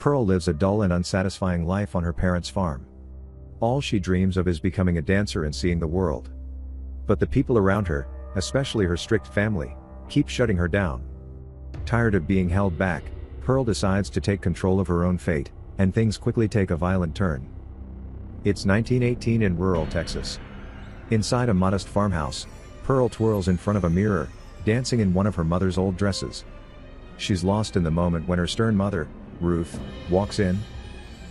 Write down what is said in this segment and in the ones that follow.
Pearl lives a dull and unsatisfying life on her parents' farm. All she dreams of is becoming a dancer and seeing the world. But the people around her, especially her strict family, keep shutting her down. Tired of being held back, Pearl decides to take control of her own fate, and things quickly take a violent turn. It's 1918 in rural Texas. Inside a modest farmhouse, Pearl twirls in front of a mirror, dancing in one of her mother's old dresses. She's lost in the moment when her stern mother, Ruth, walks in.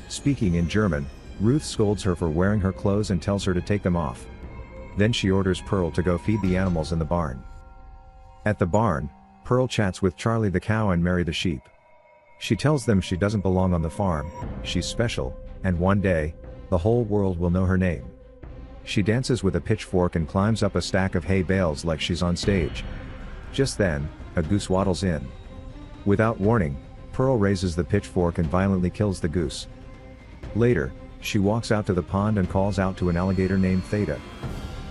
Speaking in German, Ruth scolds her for wearing her clothes and tells her to take them off. Then she orders Pearl to go feed the animals in the barn. At the barn, Pearl chats with Charlie the cow and Mary the sheep. She tells them she doesn't belong on the farm, she's special, and one day, the whole world will know her name. She dances with a pitchfork and climbs up a stack of hay bales like she's on stage. Just then, a goose waddles in. Without warning, Pearl raises the pitchfork and violently kills the goose. Later, she walks out to the pond and calls out to an alligator named Theta.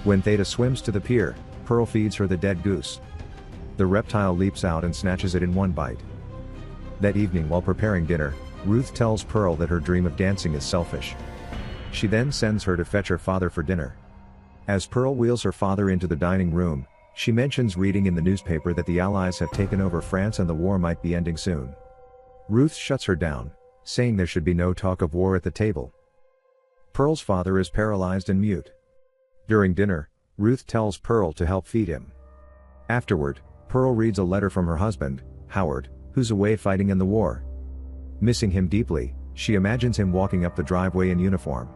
When Theta swims to the pier, Pearl feeds her the dead goose. The reptile leaps out and snatches it in one bite. That evening while preparing dinner, Ruth tells Pearl that her dream of dancing is selfish. She then sends her to fetch her father for dinner. As Pearl wheels her father into the dining room, she mentions reading in the newspaper that the Allies have taken over France and the war might be ending soon. Ruth shuts her down, saying there should be no talk of war at the table. Pearl's father is paralyzed and mute. During dinner, Ruth tells Pearl to help feed him. Afterward, Pearl reads a letter from her husband, Howard, who's away fighting in the war. Missing him deeply, she imagines him walking up the driveway in uniform.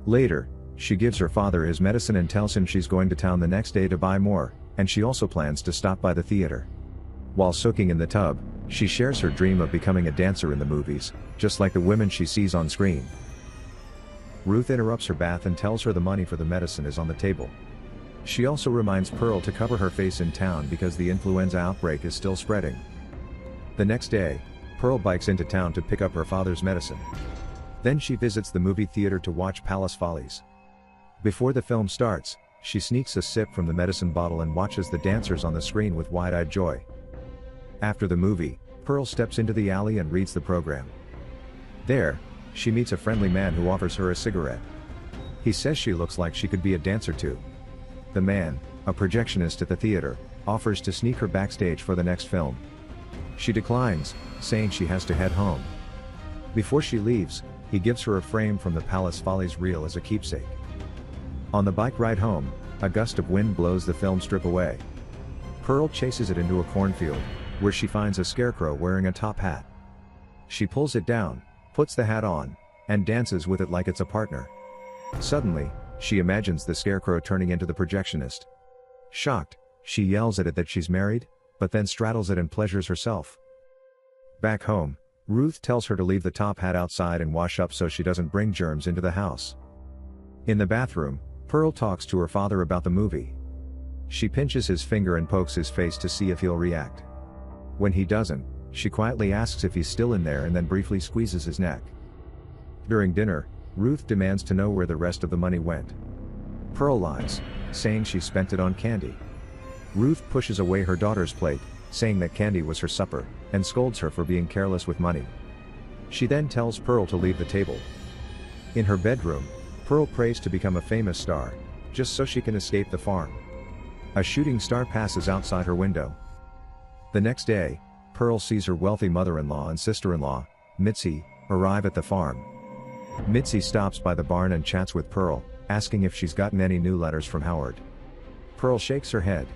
Later, she gives her father his medicine and tells him she's going to town the next day to buy more, and she also plans to stop by the theater. While soaking in the tub, she shares her dream of becoming a dancer in the movies, just like the women she sees on screen. Ruth interrupts her bath and tells her the money for the medicine is on the table. She also reminds Pearl to cover her face in town because the influenza outbreak is still spreading. The next day, Pearl bikes into town to pick up her father's medicine. Then she visits the movie theater to watch Palace Follies. Before the film starts, she sneaks a sip from the medicine bottle and watches the dancers on the screen with wide-eyed joy. After the movie, Pearl steps into the alley and reads the program. There, she meets a friendly man who offers her a cigarette. He says she looks like she could be a dancer too. The man, a projectionist at the theater, offers to sneak her backstage for the next film. She declines, saying she has to head home. Before she leaves, he gives her a frame from the Palace Follies reel as a keepsake. On the bike ride home, a gust of wind blows the film strip away. Pearl chases it into a cornfield, where she finds a scarecrow wearing a top hat. She pulls it down, puts the hat on, and dances with it like it's a partner. Suddenly, she imagines the scarecrow turning into the projectionist. Shocked, she yells at it that she's married, but then straddles it and pleasures herself. Back home, Ruth tells her to leave the top hat outside and wash up so she doesn't bring germs into the house. In the bathroom, Pearl talks to her father about the movie. She pinches his finger and pokes his face to see if he'll react. When he doesn't, she quietly asks if he's still in there and then briefly squeezes his neck. During dinner, Ruth demands to know where the rest of the money went. Pearl lies, saying she spent it on candy. Ruth pushes away her daughter's plate, saying that candy was her supper, and scolds her for being careless with money. She then tells Pearl to leave the table. In her bedroom, Pearl prays to become a famous star, just so she can escape the farm. A shooting star passes outside her window. The next day, Pearl sees her wealthy mother-in-law and sister-in-law, Mitzi, arrive at the farm. Mitzi stops by the barn and chats with Pearl, asking if she's gotten any new letters from Howard. Pearl shakes her head.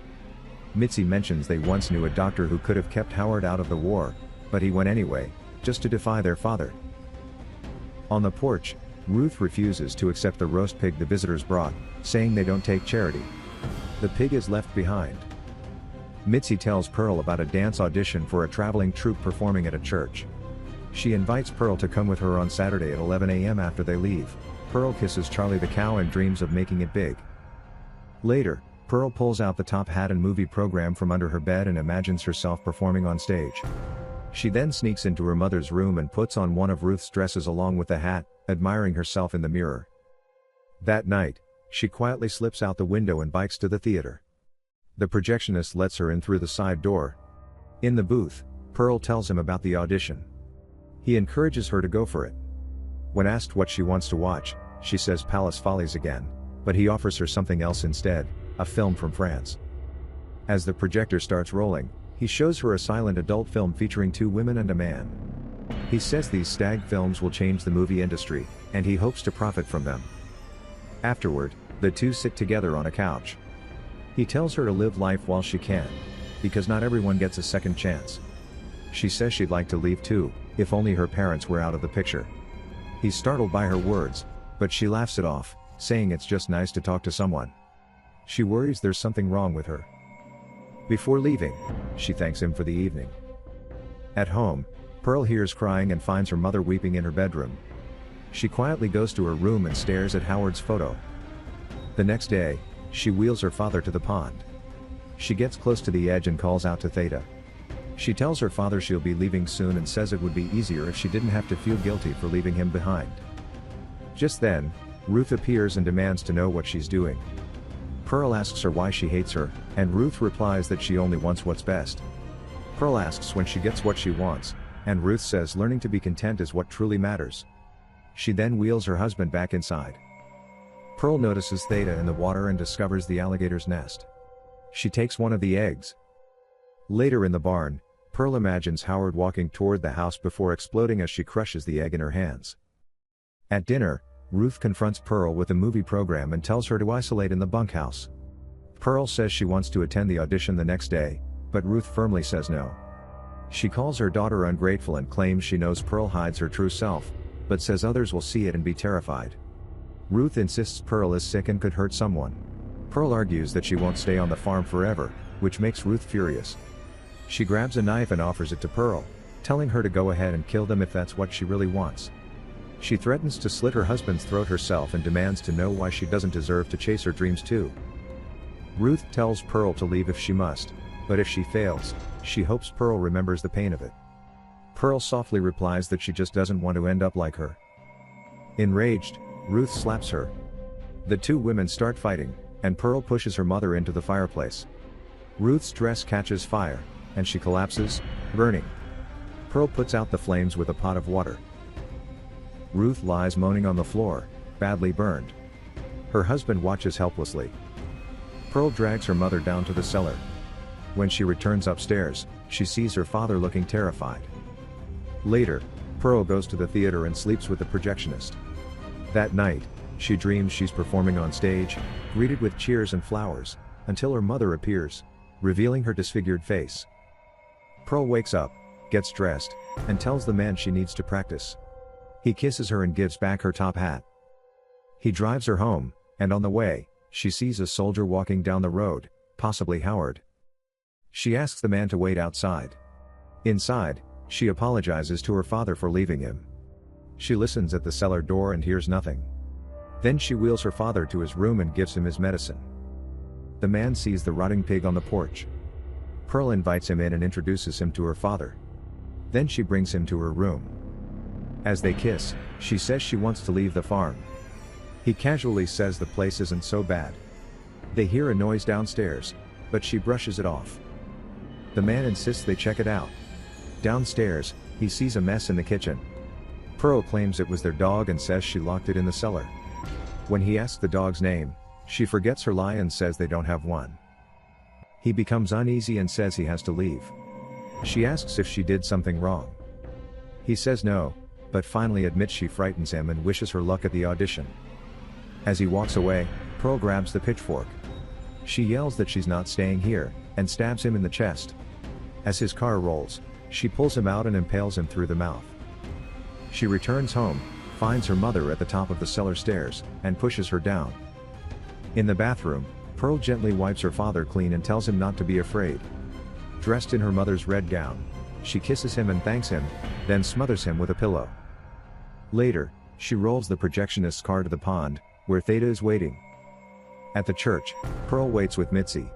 Mitzi mentions they once knew a doctor who could have kept Howard out of the war, but he went anyway, just to defy their father. On the porch, Ruth refuses to accept the roast pig the visitors brought, saying they don't take charity. The pig is left behind. Mitzi tells Pearl about a dance audition for a traveling troupe performing at a church. She invites Pearl to come with her on Saturday at 11 a.m. after they leave. Pearl kisses Charlie the cow and dreams of making it big. Later, Pearl pulls out the top hat and movie program from under her bed and imagines herself performing on stage. She then sneaks into her mother's room and puts on one of Ruth's dresses along with the hat, admiring herself in the mirror. That night, she quietly slips out the window and bikes to the theater. The projectionist lets her in through the side door. In the booth, Pearl tells him about the audition. He encourages her to go for it. When asked what she wants to watch, she says Palace Follies again, but he offers her something else instead, a film from France. As the projector starts rolling, he shows her a silent adult film featuring 2 women and a man. He says these stag films will change the movie industry, and he hopes to profit from them. Afterward, the two sit together on a couch. He tells her to live life while she can, because not everyone gets a second chance. She says she'd like to leave too, if only her parents were out of the picture. He's startled by her words, but she laughs it off, saying it's just nice to talk to someone. She worries there's something wrong with her. Before leaving, she thanks him for the evening. At home, Pearl hears crying and finds her mother weeping in her bedroom. She quietly goes to her room and stares at Howard's photo. The next day, she wheels her father to the pond. She gets close to the edge and calls out to Theta. She tells her father she'll be leaving soon and says it would be easier if she didn't have to feel guilty for leaving him behind. Just then, Ruth appears and demands to know what she's doing. Pearl asks her why she hates her, and Ruth replies that she only wants what's best. Pearl asks when she gets what she wants, and Ruth says learning to be content is what truly matters. She then wheels her husband back inside. Pearl notices Theta in the water and discovers the alligator's nest. She takes one of the eggs. Later in the barn, Pearl imagines Howard walking toward the house before exploding as she crushes the egg in her hands. At dinner, Ruth confronts Pearl with the movie program and tells her to isolate in the bunkhouse. Pearl says she wants to attend the audition the next day, but Ruth firmly says no. She calls her daughter ungrateful and claims she knows Pearl hides her true self, but says others will see it and be terrified. Ruth insists Pearl is sick and could hurt someone. Pearl argues that she won't stay on the farm forever, which makes Ruth furious. She grabs a knife and offers it to Pearl, telling her to go ahead and kill them if that's what she really wants. She threatens to slit her husband's throat herself and demands to know why she doesn't deserve to chase her dreams too. Ruth tells Pearl to leave if she must, but if she fails, she hopes Pearl remembers the pain of it. Pearl softly replies that she just doesn't want to end up like her. Enraged, Ruth slaps her. The two women start fighting, and Pearl pushes her mother into the fireplace. Ruth's dress catches fire, and she collapses, burning. Pearl puts out the flames with a pot of water. Ruth lies moaning on the floor, badly burned. Her husband watches helplessly. Pearl drags her mother down to the cellar. When she returns upstairs, she sees her father looking terrified. Later, Pearl goes to the theater and sleeps with the projectionist. That night, she dreams she's performing on stage, greeted with cheers and flowers, until her mother appears, revealing her disfigured face. Pearl wakes up, gets dressed, and tells the man she needs to practice. He kisses her and gives back her top hat. He drives her home, and on the way, she sees a soldier walking down the road, possibly Howard. She asks the man to wait outside. Inside, she apologizes to her father for leaving him. She listens at the cellar door and hears nothing. Then she wheels her father to his room and gives him his medicine. The man sees the rotting pig on the porch. Pearl invites him in and introduces him to her father. Then she brings him to her room. As they kiss, she says she wants to leave the farm. He casually says the place isn't so bad. They hear a noise downstairs, but she brushes it off. The man insists they check it out. Downstairs, he sees a mess in the kitchen. Pearl claims it was their dog and says she locked it in the cellar. When he asks the dog's name, she forgets her lie and says they don't have one. He becomes uneasy and says he has to leave. She asks if she did something wrong. He says no, but finally admits she frightens him and wishes her luck at the audition. As he walks away, Pearl grabs the pitchfork. She yells that she's not staying here, and stabs him in the chest. As his car rolls, she pulls him out and impales him through the mouth. She returns home, finds her mother at the top of the cellar stairs, and pushes her down. In the bathroom, Pearl gently wipes her father clean and tells him not to be afraid. Dressed in her mother's red gown, she kisses him and thanks him, then smothers him with a pillow. Later, she rolls the projectionist's car to the pond, where Theta is waiting. At the church, Pearl waits with Mitzi.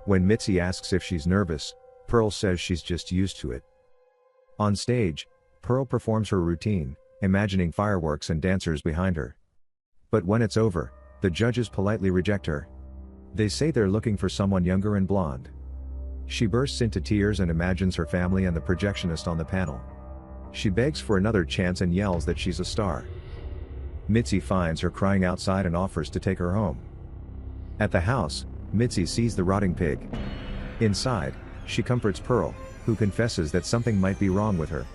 When Mitzi asks if she's nervous, Pearl says she's just used to it. On stage, Pearl performs her routine, imagining fireworks and dancers behind her. But when it's over, the judges politely reject her. They say they're looking for someone younger and blonde. She bursts into tears and imagines her family and the projectionist on the panel. She begs for another chance and yells that she's a star. Mitzi finds her crying outside and offers to take her home. At the house, Mitzi sees the rotting pig. Inside, she comforts Pearl, who confesses that something might be wrong with her.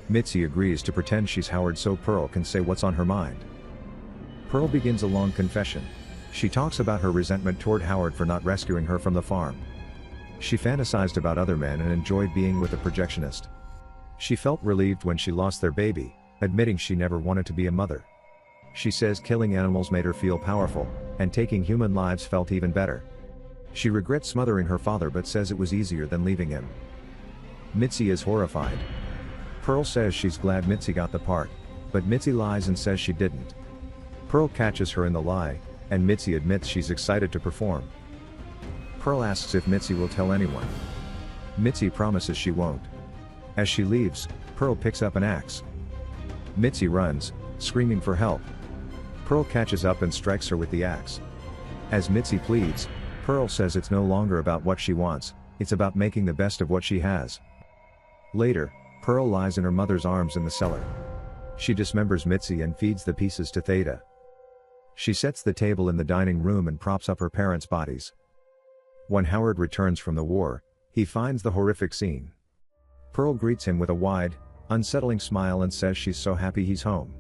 Mitzi agrees to pretend she's Howard so Pearl can say what's on her mind. Pearl begins a long confession. She talks about her resentment toward Howard for not rescuing her from the farm. She fantasized about other men and enjoyed being with a projectionist. She felt relieved when she lost their baby, admitting she never wanted to be a mother. She says killing animals made her feel powerful, and taking human lives felt even better. She regrets smothering her father but says it was easier than leaving him. Mitzi is horrified. Pearl says she's glad Mitzi got the part, but Mitzi lies and says she didn't. Pearl catches her in the lie, and Mitzi admits she's excited to perform. Pearl asks if Mitzi will tell anyone. Mitzi promises she won't. As she leaves, Pearl picks up an axe. Mitzi runs, screaming for help. Pearl catches up and strikes her with the axe. As Mitzi pleads, Pearl says it's no longer about what she wants, it's about making the best of what she has. Later, Pearl lies in her mother's arms in the cellar. She dismembers Mitzi and feeds the pieces to Theta. She sets the table in the dining room and props up her parents' bodies. When Howard returns from the war, he finds the horrific scene. Pearl greets him with a wide, unsettling smile and says she's so happy he's home.